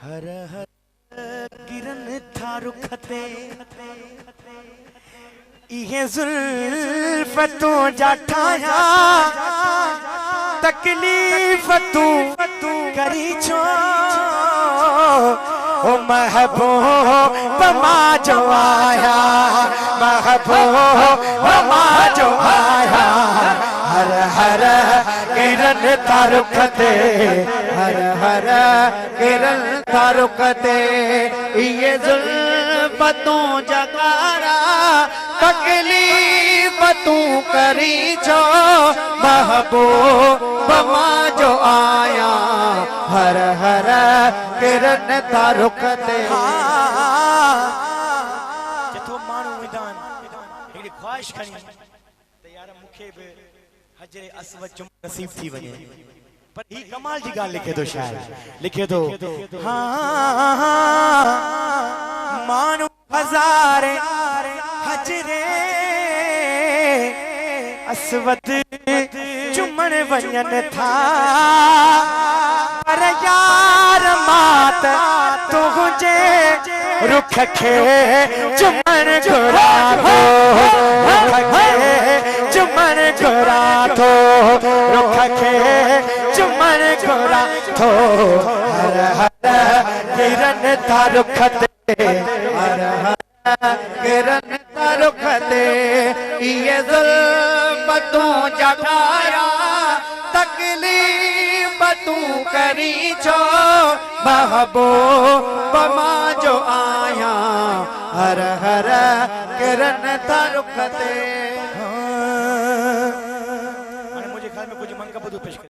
हर हर किरण था रुखते इहे जुल्फ तू जाठाया तकलीफ तू करी छो ओ महबूब मा जो आया महबूब मा जो आया हर हर किरण था रुखते हर हर किरण था रुखते ये जुल्फ तू जगारा तकलीफ तू करी छो महबूब मा जो आया हर हर किरण था रुखते जथो मानू विधान हिकड़ी ख्वाहिश खणी त यार मूंखे बि हजरे अस्वद चुम नसीब थी वञे पर ही कमाल जी ॻाल्हि लिखे थो शायर लिखे थो मानू हज़ारे हजरे अस्वद चुमण वञन था पर यार मात तुझे रुख खे चुमण घुरा थो चुमण घुरा थो रुख खे चुमण घुरा थो हर हर किरण था रुखते हर हर किरण था रुखते ये जुल्फ तू जगाया तकलीफ तू करी छो महबूब मा जो आया हर हर किरण था रुखते।